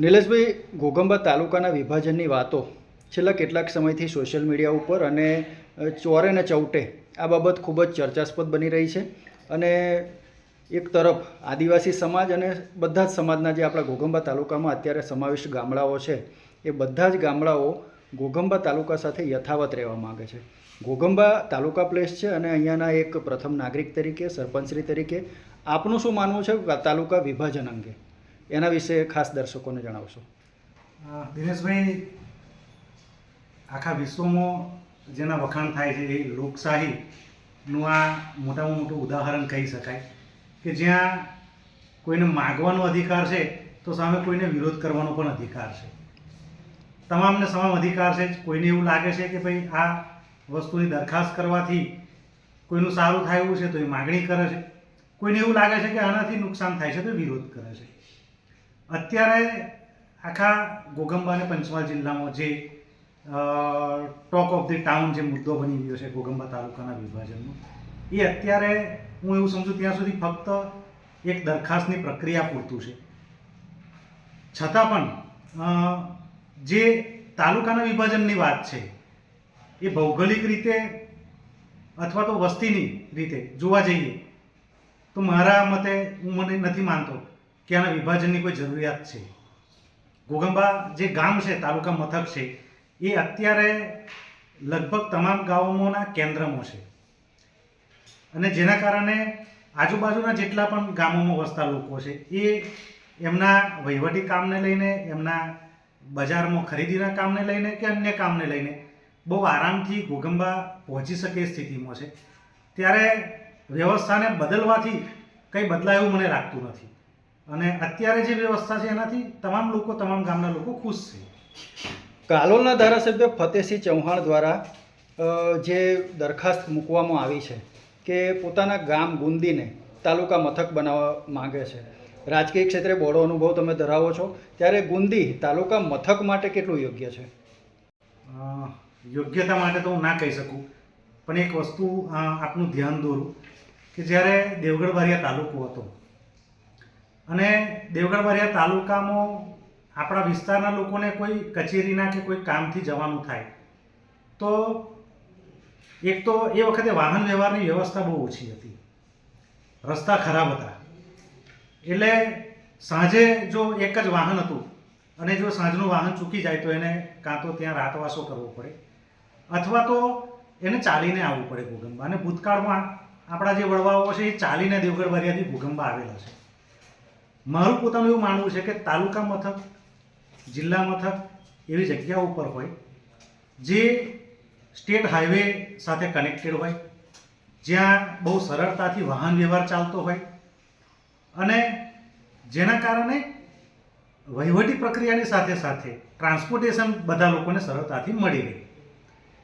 નિલેશભાઈ, ઘોઘંબા તાલુકાના વિભાજનની વાતો છેલ્લા કેટલાક સમયથી સોશિયલ મીડિયા ઉપર અને ચોરે ને ચૌટે આ બાબત ખૂબ જ ચર્ચાસ્પદ બની રહી છે. અને એક તરફ આદિવાસી સમાજ અને બધા જ સમાજના જે આપણા ઘોઘંબા તાલુકામાં અત્યારે સમાવિષ્ટ ગામડાઓ છે એ બધા જ ગામડાઓ ઘોઘંબા તાલુકા સાથે યથાવત રહેવા માગે છે. ઘોઘંબા તાલુકા પ્લેસ છે અને અહીંયાના એક પ્રથમ નાગરિક તરીકે, સરપંચશ્રી તરીકે આપનું શું માનવું છે તાલુકા વિભાજન અંગે? એના વિશે ખાસ દર્શકોને જણાવશો. દિનેશભાઈ, આખા વિશ્વમાં જેના વખાણ થાય છે એ લોકશાહીનું આ મોટામાં મોટું ઉદાહરણ કહી શકાય કે જ્યાં કોઈને માગવાનો અધિકાર છે તો સામે કોઈને વિરોધ કરવાનો પણ અધિકાર છે. તમામને તમામ અધિકાર છે. કોઈને એવું લાગે છે કે ભાઈ આ વસ્તુની દરખાસ્ત કરવાથી કોઈનું સારું થાય એવું છે તો એ માગણી કરે છે. કોઈને એવું લાગે છે કે આનાથી નુકસાન થાય છે તો વિરોધ કરે છે. અત્યારે આખા ઘોઘંબા અને પંચમહાલ જિલ્લામાં જે ટોક ઓફ ધી ટાઉન જે મુદ્દો બની ગયો છે ઘોઘંબા તાલુકાના વિભાજનનો, એ અત્યારે હું એવું સમજું ત્યાં સુધી ફક્ત એક દરખાસ્તની પ્રક્રિયા પૂરતું છે. છતાં પણ જે તાલુકાના વિભાજનની વાત છે એ ભૌગોલિક રીતે અથવા તો વસ્તીની રીતે જોવા જઈએ તો મારા મતે હું મને નથી માનતો કે આના વિભાજનની કોઈ જરૂરિયાત છે. ઘોઘંબા જે ગામ છે, તાલુકા મથક છે, એ અત્યારે લગભગ તમામ ગામોના કેન્દ્રમાં છે અને જેના કારણે આજુબાજુના જેટલા પણ ગામોમાં વસતા લોકો છે એ એમના વહીવટી કામને લઈને, એમના બજારમાં ખરીદીના કામને લઈને કે અન્ય કામને લઈને બહુ આરામથી ઘોઘંબા પહોંચી શકે એ સ્થિતિમાં છે. ત્યારે વ્યવસ્થાને બદલવાથી કંઈ બદલાય એવું મને લાગતું નથી અને અત્યારે જે વ્યવસ્થા છે એનાથી તમામ લોકો, તમામ ગામના લોકો ખુશ છે. કાલોલના ધારાસભ્ય ફતેહસિંહ ચૌહાણ દ્વારા જે દરખાસ્ત મૂકવામાં આવી છે કે પોતાના ગામ ગુંદીને તાલુકા મથક બનાવવા માગે છે. રાજકીય ક્ષેત્રે બહોળો અનુભવ તમે ધરાવો છો, ત્યારે ગુંદી તાલુકા મથક માટે કેટલું યોગ્ય છે? યોગ્યતા માટે તો હું ના કહી શકું, પણ એક વસ્તુ આપનું ધ્યાન દોરું કે જ્યારે દેવગઢ બારિયા તાલુકો હતો અને દેવગઢ બારિયા તાલુકામાં આપણા વિસ્તારના લોકોને કોઈ કચેરીના કે કોઈ કામથી જવાનું થાય તો એક તો એ વખતે વાહન વ્યવહારની વ્યવસ્થા બહુ ઓછી હતી, રસ્તા ખરાબ હતા. એટલે સાંજે જો એક જ વાહન હતું અને જો સાંજનું વાહન ચૂકી જાય તો એને કાં તો ત્યાં રાતવાસો કરવો પડે અથવા તો એને ચાલીને આવવું પડે ઘોઘંબા. અને ભૂતકાળમાં આપણા જે વડવાઓ છે એ ચાલીને દેવગઢ બારિયાથી ઘોઘંબા આવેલા છે. મારું પોતાનું એવું માનવું છે કે તાલુકા મથક, જિલ્લા મથક એવી જગ્યા ઉપર હોય જે સ્ટેટ હાઈવે સાથે કનેક્ટેડ હોય, જ્યાં બહુ સરળતાથી વાહન વ્યવહાર ચાલતો હોય અને જેના કારણે વહીવટી પ્રક્રિયાની સાથે સાથે ટ્રાન્સપોર્ટેશન બધા લોકોને સરળતાથી મળી રહે.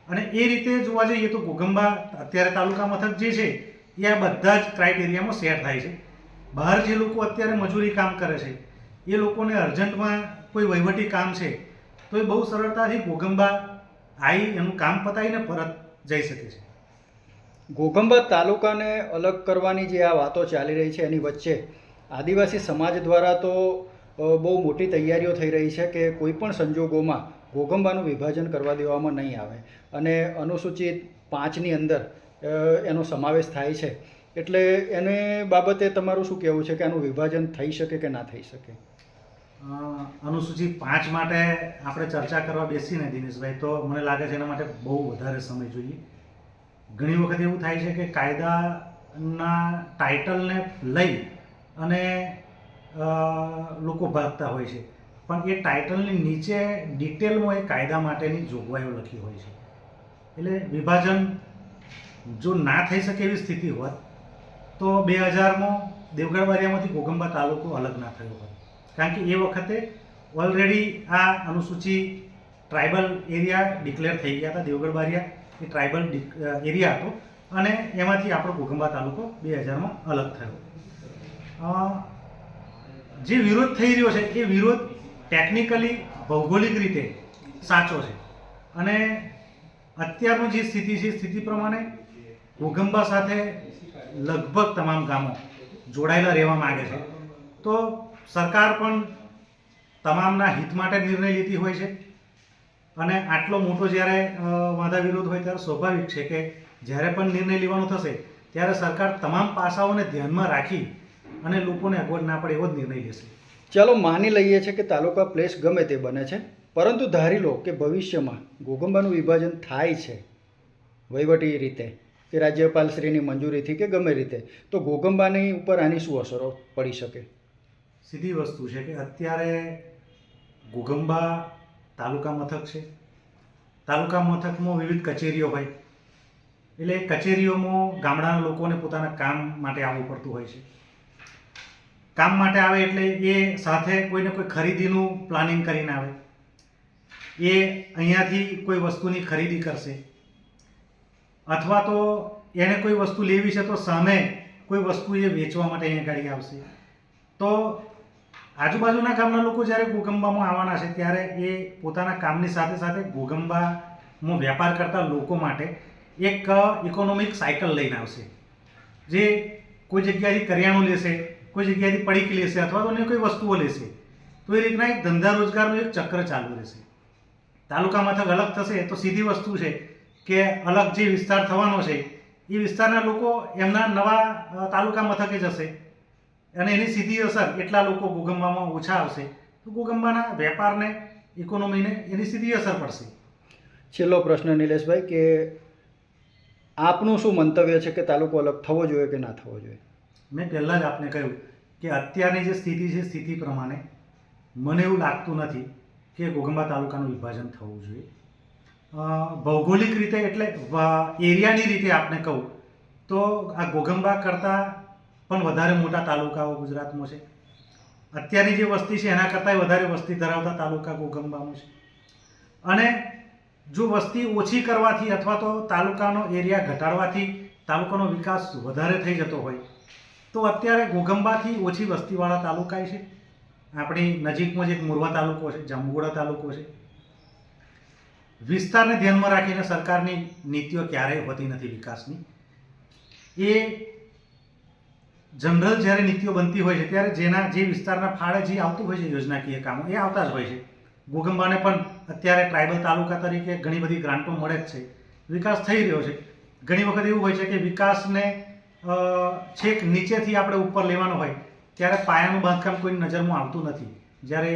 અને એ રીતે જોવા જઈએ તો ઘોઘંબા અત્યારે તાલુકા મથક જે છે એ આ બધા જ ક્રાઇટેરિયામાં સેટ થાય છે. બહાર જે લોકો અત્યારે મજૂરી કામ કરે છે એ લોકોને અર્જન્ટમાં કોઈ વહીવટી કામ છે તો એ બહુ સરળતાથી ઘોઘંબા આવી એનું કામ પતાવીને પરત જઈ શકે છે. ઘોઘંબા તાલુકાને અલગ કરવાની જે આ વાતો ચાલી રહી છે એની વચ્ચે આદિવાસી સમાજ દ્વારા તો બહુ મોટી તૈયારીઓ થઈ રહી છે કે કોઈ પણ સંજોગોમાં ઘોઘંબાનું વિભાજન કરવા દેવામાં નહીં આવે અને અનુસૂચિત 5ની અંદર એનો સમાવેશ થાય છે. એટલે એને બાબતે તમારું શું કહેવું છે કે આનું વિભાજન થઈ શકે કે ના થઈ શકે? અનુસૂચિત 5 માટે આપણે ચર્ચા કરવા બેસીને દિનેશભાઈ તો મને લાગે છે એના માટે બહુ વધારે સમય જોઈએ. ઘણી વખત એવું થાય છે કે કાયદાના ટાઇટલને લઈ અને લોકો ભાગતા હોય છે, પણ એ ટાઇટલની નીચે ડિટેલમાં એ કાયદા માટેની જોગવાઈઓ લખી હોય છે. એટલે વિભાજન જો ના થઈ શકે એવી સ્થિતિ હોત તો 2000માં દેવગઢ બારિયામાંથી ઘોઘંબા તાલુકો અલગ ના થયો હોત, કારણ કે એ વખતે ઓલરેડી આ અનુસૂચિ ટ્રાઇબલ એરિયા ડિક્લેર થઈ ગયા હતા. દેવગઢ બારિયા એ ટ્રાઇબલ એરિયા હતો અને એમાંથી આપણો ઘોઘંબા તાલુકો 2000માં અલગ થયો. જે વિરોધ થઈ રહ્યો છે એ વિરોધ ટેકનિકલી ભૌગોલિક રીતે સાચો છે અને અત્યારનું જે સ્થિતિ છે સ્થિતિ પ્રમાણે ઘોઘંબા સાથે લગભગ તમામ ગામો જોડાયેલા રહેવા માગે છે. તો સરકાર પણ તમામના હિત માટે નિર્ણય લેતી હોય છે અને આટલો મોટો જ્યારે વાંધા વિરોધ હોય ત્યારે સ્વાભાવિક છે કે જ્યારે પણ નિર્ણય લેવાનો થશે ત્યારે સરકાર તમામ પાસાઓને ધ્યાનમાં રાખી અને લોકોને અગવડ ના પડે એવો જ નિર્ણય લેશે. ચાલો માની લઈએ છે કે તાલુકા પ્લેસ ગમે તે બને છે, પરંતુ ધારી લો કે ભવિષ્યમાં ઘોગંબાનું વિભાજન થાય છે વહીવટી રીતે કે રાજ્યપાલશ્રીની મંજૂરીથી કે ગમે રીતે, તો ઘોગંબાની ઉપર આની શું અસરો પડી શકે? સીધી વસ્તુ છે કે અત્યારે ઘોગંબા તાલુકા મથક છે. તાલુકા મથકમાં વિવિધ કચેરીઓ હોય એટલે એ કચેરીઓમાં ગામડાના લોકોને પોતાના કામ માટે આવવું પડતું હોય છે. કામ માટે આવે એટલે એ સાથે કોઈને કોઈ ખરીદીનું પ્લાનિંગ કરીને આવે. એ અહીંયાથી કોઈ વસ્તુની ખરીદી કરશે અથવા તો એને કોઈ વસ્તુ લેવી છે તો સામે કોઈ વસ્તુ એ વેચવા માટે અહીંયા ગાડી આવશે. તો આજુબાજુના ગામના લોકો જ્યારે ઘોગંબામાં આવવાના છે ત્યારે એ પોતાના કામની સાથે સાથે ઘોગંબામાં વેપાર કરતા લોકો માટે એક ઇકોનોમિક સાયકલ લઈને આવશે. જે કોઈ જગ્યાએથી કરિયાણું લેશે, કોઈ જગ્યાએથી પડીકી લેશે અથવા તો અન્ય કોઈ વસ્તુઓ લેશે, તો એ રીતના એક ધંધા રોજગારનું એક ચક્ર ચાલુ રહેશે. તાલુકા મથક અલગ થશે તો સીધી વસ્તુ છે કે અલગ જે વિસ્તાર થવાનો છે એ વિસ્તારના લોકો એમના નવા તાલુકા મથકે જશે અને એની સીધી અસર એટલા લોકો ઘોગંબામાં ઓછા આવશે તો ઘોગંબાના વેપારને, ઇકોનોમીને એની સીધી અસર પડશે. છેલ્લો પ્રશ્ન નિલેશભાઈ, કે આપનું શું મંતવ્ય છે કે તાલુકો અલગ થવો જોઈએ કે ના થવો જોઈએ? મેં પહેલાં જ આપને કહ્યું કે અત્યારની જે સ્થિતિ છે સ્થિતિ પ્રમાણે મને એવું લાગતું નથી કે ઘોગંબા તાલુકાનું વિભાજન થવું જોઈએ. ભૌગોલિક રીતે એટલે એરિયાની રીતે આપને કહું તો આ ઘોગંબા કરતાં પણ વધારે મોટા તાલુકાઓ ગુજરાતમાં છે. અત્યારની જે વસ્તી છે એના કરતાંય વધારે વસ્તી ધરાવતા તાલુકા ઘોગંબામાં છે. અને જો વસ્તી ઓછી કરવાથી અથવા તો તાલુકાનો એરિયા ઘટાડવાથી તાલુકાનો વિકાસ વધારે થઈ જતો હોય તો અત્યારે ઘોગંબાથી ઓછી વસ્તીવાળા તાલુકા છે. આપણી નજીકમાં જ એક મોરવા તાલુકો છે, જાંબુઘોડા તાલુકો છે. વિસ્તારને ધ્યાનમાં રાખીને સરકારની નીતિઓ ક્યારેય હોતી નથી વિકાસની. એ જનરલ જ્યારે નીતિઓ બનતી હોય છે ત્યારે જે વિસ્તારના ફાળે જે આવતું હોય છે યોજનાકીય કામો એ આવતા જ હોય છે. ઘોગંબાને પણ અત્યારે ટ્રાઇબલ તાલુકા તરીકે ઘણી બધી ગ્રાન્ટો મળે જ છે, વિકાસ થઈ રહ્યો છે. ઘણી વખત એવું હોય છે કે વિકાસને છેક નીચેથી આપણે ઉપર લેવાનો હોય ત્યારે પાયાનું બાંધકામ કોઈની નજરમાં આવતું નથી. જ્યારે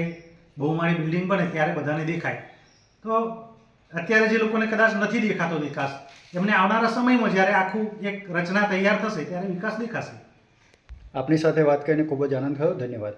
બહુમાળી બિલ્ડિંગ બને ત્યારે બધાને દેખાય. તો અત્યારે જે લોકોને કદાચ નથી દેખાતો વિકાસ, એમને આવનારા સમયમાં જ્યારે આખું એક રચના તૈયાર થશે ત્યારે વિકાસ દેખાશે. આપની સાથે વાત કરીને ખૂબ જ આનંદ થયો. ધન્યવાદ.